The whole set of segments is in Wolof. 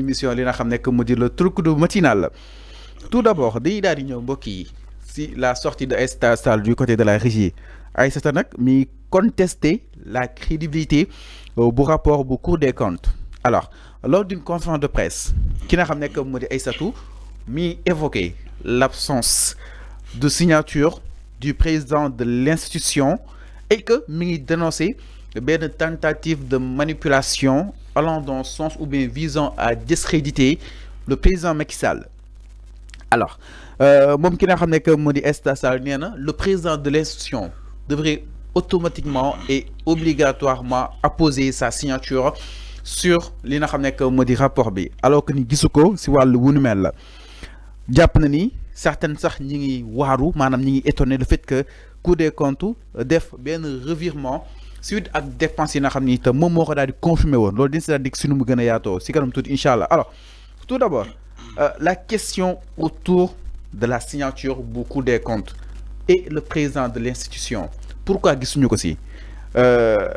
émission li nga xam ne que mu di le truc du matinal tout d'abord day daal di ñëw mbokk yi si la sortie de Aïssata Tall du côté de la régie Aïssata nag mi contester la crédibilité bu rapport bu Cour des comptes alors lors d'une conférence de presse ki nga xam ne que mu di Aïssatou mi évoqué l'absence de signature du président de l'institution et que mi ngi dénoncé benn tentative de manipulation allant dans le sens ou bien visant à discréditer le président Macky Sall. Alors, moom ki nga xam ne que moo di Aïssata Tall nee na le président de l'institution devrait automatiquement et obligatoirement apposer sa signature sur li nga xam ne que moo di rapport bi alors que ni gisu ko si wàllu wu nu mel la jàpp na ni certaines sax ñi ngi waaru maanaam ñi ngi étonné le fait que Cour des comptes def benn revirement suite ak dépense yi nga xam ni itam moom moo ko daal di confirmé woon loolu dina si daal di si nu mu gën a yaatoo si kanam tuuti incha allah alors tout d'abord la question autour de la signature bu Cour des comptes et le président de l'institution pourquoi gisuñu ko si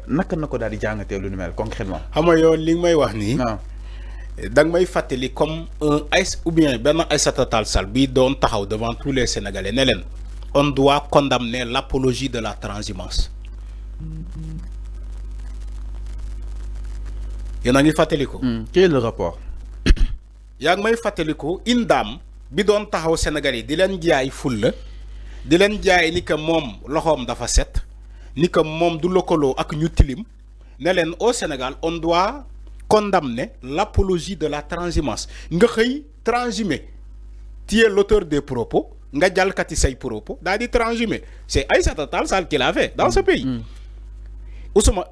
naka na ko daal di jàngatee lu nu mel concrètement. xam nga yow li nga may wax nii. da nga may fàttali comme un ou bien benn Aïssata Tall Sall bii doon taxaw devant tous les Sénégalais ne leen on doit condamner l'apologie de la transhumance. yéen a ngi fàttaliku. Quel est le rapport. yaa ngi may fàttaliku une dame bi doon taxaw Sénégalais di leen jaay fulla di leen jaay ni que moom loxoom dafa set ni que moom du lëkkaloo ak ñu tilim ne leen au Sénégal on doit condamner l'apologie de la transhumance nga xëy transhumer tu es l'auteur des propos nga jalkati say propos daal di transhumer c'est Aïssata Tall Sall qui l'a fait dans ce pays. Ousmane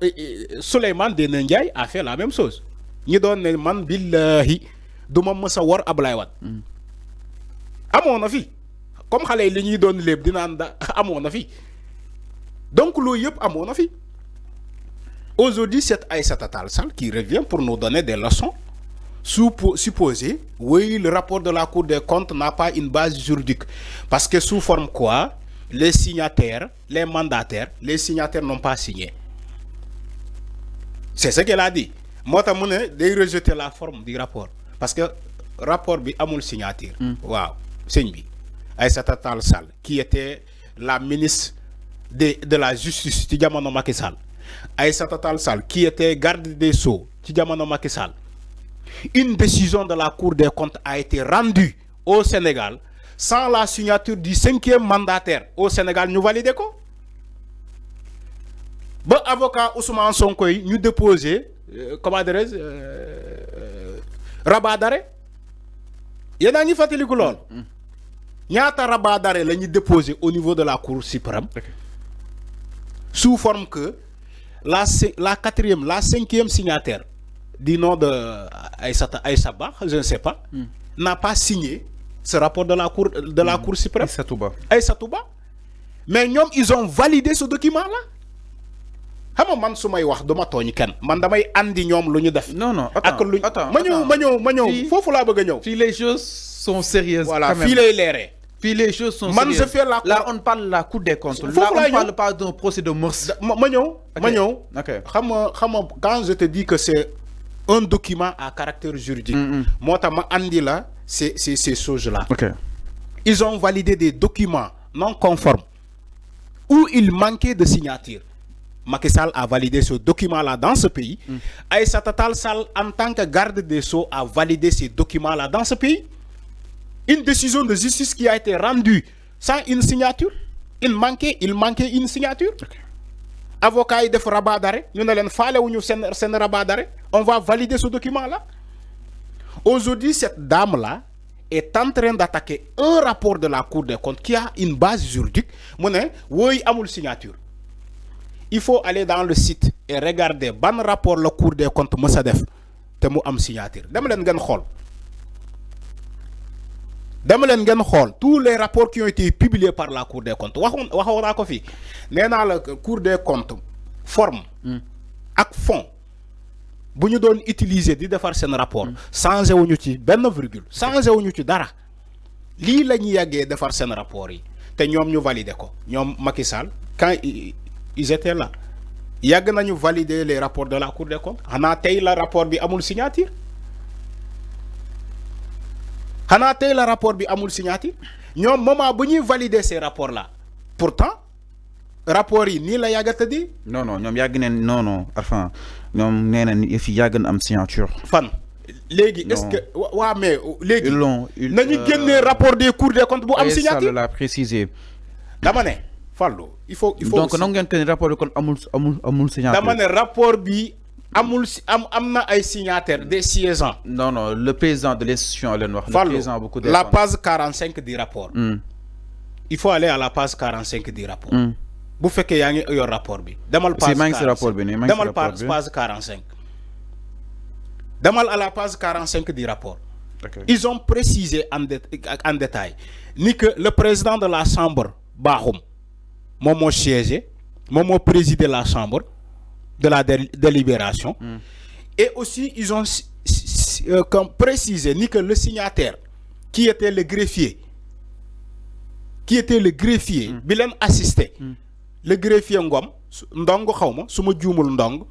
Souleymane Ndéné Ndiaye a fait la même chose ñi doon ne man billahi du ma mës a war Ablaye Wade amoon na fi comme xale yi li ñuy doon léeb dinaan da amoon na fi donc loolu yëpp amoon na fi aujourd'hui cette Aïssata Tall Sall qui revient pour nous donner des leçons supposer oui le rapport de la Cour des comptes n'a pas une base juridique parce que sous forme quoi les signataires les mandataires les signataires n'ont pas signé. C'est ce qu'elle a dit. Moi, je vais rejeter la forme du rapport. Parce que le rapport bi amul signature. Wow. C'est une Aïssata Tall Sall, qui était la ministre de la Justice, ci jamono Macky Sall. Aïssata Tall Sall, qui était garde des Sceaux, ci jamono Macky Sall. Une décision de la Cour des comptes a été rendue au Sénégal sans la signature du 5e mandataire. Au Sénégal, nous validons quoi? Ba avocat Ousmane Sonko yi ñu déposé comment dirais-je rabat d'arrêt yéen a ngi fàttaliku lool ñaata rabat d'arrêt la ñu déposé au niveau de la Cour suprême sous forme que la 5e signataire du nom de Aïssata Ba je ne sais pas n'a pas signé ce rapport de la Cour suprême Aïssatou Ba mais ñoom ils ont validé ce document là. xam nga man su may wax dama tooñ kenn man damay andi ñoom lu ñu def. non attends ma ñëw foofu laa bëgg a ñëw. fii les choses sont sérieuses. voilà fii lay leeree. fii les choses sont man sérieuses. je fais là on parle de la Cour des comptes. là on parle pas d'un procès de mœurs. ma ñëw. ok xam nga quand je te dis que c'est un document à caractère juridique. moo tax ma andi la ces choses là. ok ils ont validé des documents non conformes où il manquait de signature. Macky Sall a validé ce document-là dans ce pays. Aïssata Tall Sall, en tant que garde des Sceaux, a validé ces documents-là dans ce pays. Une décision de justice qui a été rendue sans une signature. Il manquait une signature. Okay. Avocat yi def rabat d'arrêt, ñu ne leen faale wuñu seen rabat d'arrêt. On va valider ce document-là. Aujourd'hui, cette dame-là est en train d'attaquer un rapport de la Cour des comptes qui a une base juridique. Mu ne woy amul signature. Il faut aller dans le site et regarder ban rapport la Cour des comptes mësa def te mu am signature dama leen ngeen xool tous les rapports qui ont été publiés par la Cour des comptes waxoon naa ko fii nee naa la Cour des comptes forme ak fond bu ñu doon utiliser di defar seen rapport changé wuñu ci benn virgule changé wuñu ci dara lii la ñu yàggee defar seen rapport yi te ñoom ñu validé ko ñoom Macky Sall quand ils étaient là yàgg nañu valider les rapports de la Cour des comptes xanaa tey la rapport bi amul signature xanaa tey la rapport bi amul signature ñoom moment bu ñuy valider ces rapports là pourtant rapport yi nii la yàgg a tëddi. non non ñoom yàgg neen non enfin ñoom nee nañ fi yàgg na am signature. fan. léegi est-ce que waa mais léegi. nañu génnee rapport des cours des comptes bu am signature. la préciser. dama ne Fallou il faut donc nangu ngeen que rapport bi kon amul signature. dama ne rapport bi amul am na ay signataires des siégeants. non non le président de l'institution leen wax. Fallou la page 45 du rapport. il faut aller à la page 45 du rapport. bu fekkee yaa ngi yor rapport bi. demal page 45 demal page 45. demal à la page 45 du rapport. Okay. Ils ont précisé en détail ni que le président de la chambre Bakhoum moom moo siégé moom moo présidé la chambre de la délibération. Et aussi ils ont précisé ni que le signataire qui était le greffier bi leen assisté. Le greffier Ngom Ndong xawma su ma juumul Ndong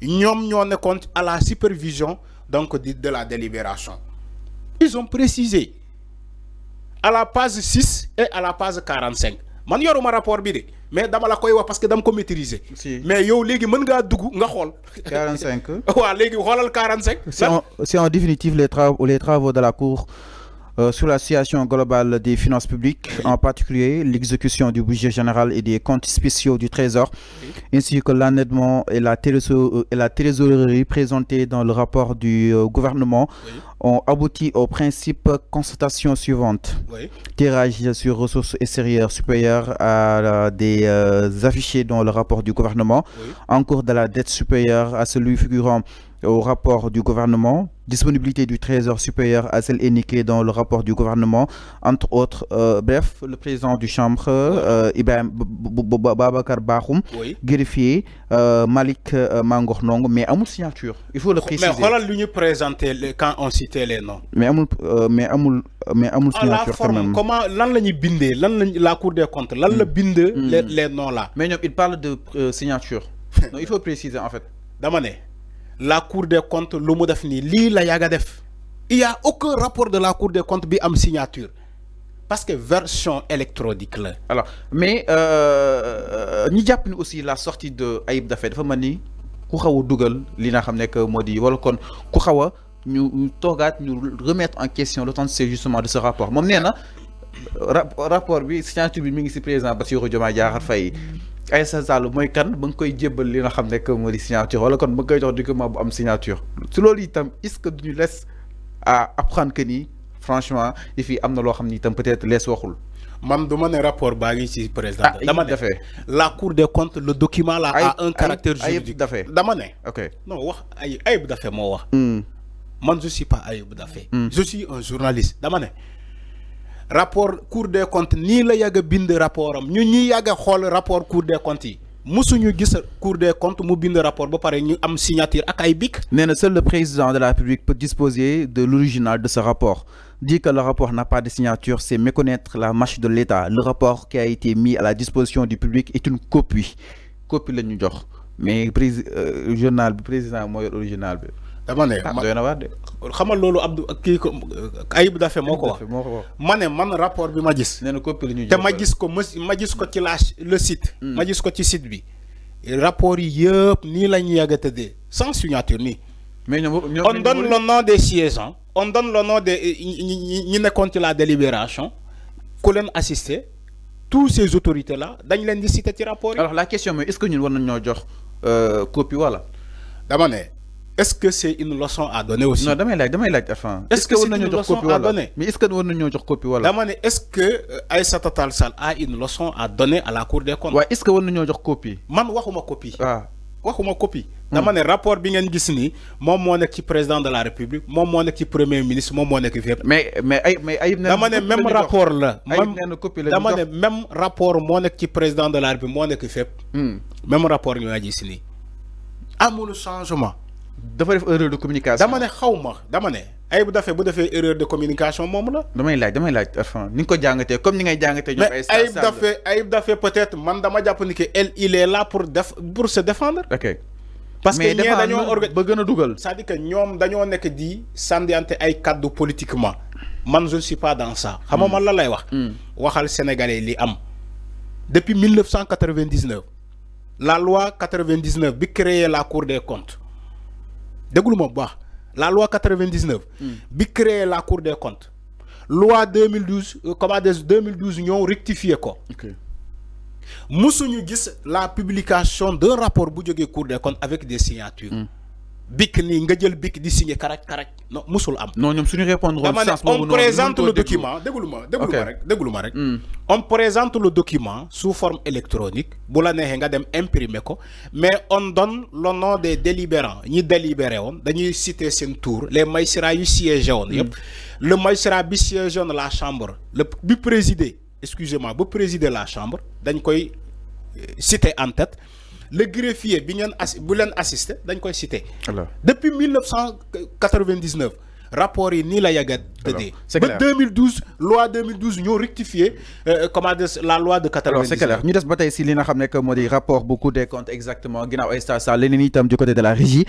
ñoom ñoo nekkoon à la supervision donc de la délibération. Ils ont précisé à la page 6 et à la page 45 man yoruma rapport bi de mais dama la koy wax parce que dama ko maîtriser. Mais yow léegi mën ngaa dugg nga xool. 45. waaw léegi xoolal 45. C'est en définitive les travaux de la Cour. Sur la situation globale des finances publiques, en particulier l'exécution du budget général et des comptes spéciaux du Trésor, ainsi que l'endettement et la trésorerie présentées dans le rapport du gouvernement, ont abouti au principe constatation suivante. Tirage sur ressources extérieures supérieures à des affichés dans le rapport du gouvernement, encours de la dette supérieure à celui figurant au rapport du gouvernement, disponibilité du trésor supérieur à celle indiquée dans le rapport du gouvernement, entre autres. Bref, le président du chambre, Ibrahim Babacar Bakhoum, greffier, Malik Mangornong, mais amul signature. Il faut le préciser. Mais voilà l'union présentée quand on citait les noms. Mais amul signature quand même. Comment la Cour des comptes, les noms là. Mais il parle de signature. Non, il faut préciser en fait. Damane. La Cour des comptes lu mu def nii lii la yàgg a def il y a aucun rapport de la Cour des comptes bi am signature parce que version électronique la. Alors mais ñi jàpp ni aussi la sortie de Ayib Daffé dafa mel ni ku xaw a dugal li nga xam ne que moo di wala kon ku xaw a ñu toogaat ñu remettre en question l'authenticité justement de ce rapport moom nee na rapport bi signature bi mi ngi ci président Bassirou Diomaye Diakhar Faye. Aïssa Sall mooy kan ba nga koy jébbal li nga xam ne que moo di signature wala kon ba nga koy jox document bu am signature si loolu itam est-ce que duñu laisse à apprendre que ni franchement yi fii am na loo xam ni itam peut-être lees waxul. man du ma ne rapport baa ngi ci président. dama ne la Cour des comptes le document là a un caractère juridique. dama ne. ok non wax Ayib Daffé moo wax. man je suis pas Ayib Daffé. je suis un journaliste dama ne. rapport Cour des comptes nii la yàgg a bind rapport am ñu ñi yàgg a xool rapport Cour des comptes yi musuñu gis Cour des comptes mu bind rapport ba pare ñu am signature ak ay bic. Nee na seul le président de la République peut disposer de l'original de ce rapport. Dire que le rapport n'a pas de signature, c'est méconnaître la marche de l'État. Le rapport qui a été mis à la disposition du public est une copie la ñu jox mais journal bi président mooy original bi. dama ne xamal loolu Abdou kii ko Ayib Daffé moo ko wax ma ne man rapport bi ma gis. nee na copie la ñu te ma gis ko ci le site. ma gis ko ci site bi. rapport yi yëpp nii la ñu yàgg a tëddee sans signature nii. mais on donne le nom des siégeants on donne le nom des ñi nekkoon ci la délibération ku leen assister tous ces autorités là dañ leen di citer ci rapport yi. alors la question mooy est-ce que ñun war nañ ñoo jox copie wala. dama ne. Est-ce que c'est une leçon à donner aussi? Non, damay laaj enfin. Est-ce que c'est une leçon à donner? Mais est-ce que war nañoo jox copie wala? Dama ne est-ce que Aïssata Tall Sall a une leçon à donner à la Cour des comptes? Ouais, est-ce que war nañoo jox copie? Man waxuma copie. waxuma copie. dama ne rapport bi ngeen gis ni moom moo nekk ci président de la République moom moo nekk ci premier ministre moom moo nekk fépp. mais Ayib dama ne même rapport la. copie la dama ne même rapport moo nekk ci président de la République moo nekk fépp. même rapport ñu gis ni amul changement. dafa def erreur de communication. dama ne dama ne Ayib Daffé bu defee erreur de communication moom la. damay laaj enfin ni nga ko jàngatee comme ni ngay jàngatee. ñoom mais Ayib Daffé peut-être man dama jàpp ni que il est là pour se défendre. ok parce que ñee dañoo ba gën a dugal. c'est-à-dire que ñoom dañoo nekk di sàndiante ay kaddu politiquement man je ne suis pas dans ça xam nga man la lay wax waxal sénégalais li am depuis 1999 la loi 99 bi créé la Cour des comptes déglu ma bu baax la loi 99 bi créé la Cour des comptes loi 2012 comment des 2012 ñoo rectifié ko musuñu gis la publication d'un rapport bu jógee Cour des comptes avec des signatures bik ni nga jël bik di signer karaj non musul am non ñom suñu répondre on présente le document déglu ma rek on présente le document sous forme électronique bu la neexee nga dem imprimer ko mais on donne le nom des délibérants ñi délibéré woon dañuy citer sen tour les magistrats yu siégé woon yëpp le magistrat bi siégé woon la chambre le bi présider excusez-moi bu présider la chambre dañ koy citer en tête le greffier bi ngeen bu leen assister dañ koy citer depuis 1999 rapport yi nii la yàggat tëddee ba 2012 loi 2012 ñoo rectifié comment dire la loi de 99 alors c'est clair ñu des ba tey si li nga xam ne que moo di rapport bu Cour des comptes exactement ginnaaw ay star leneen itam du côté de la régie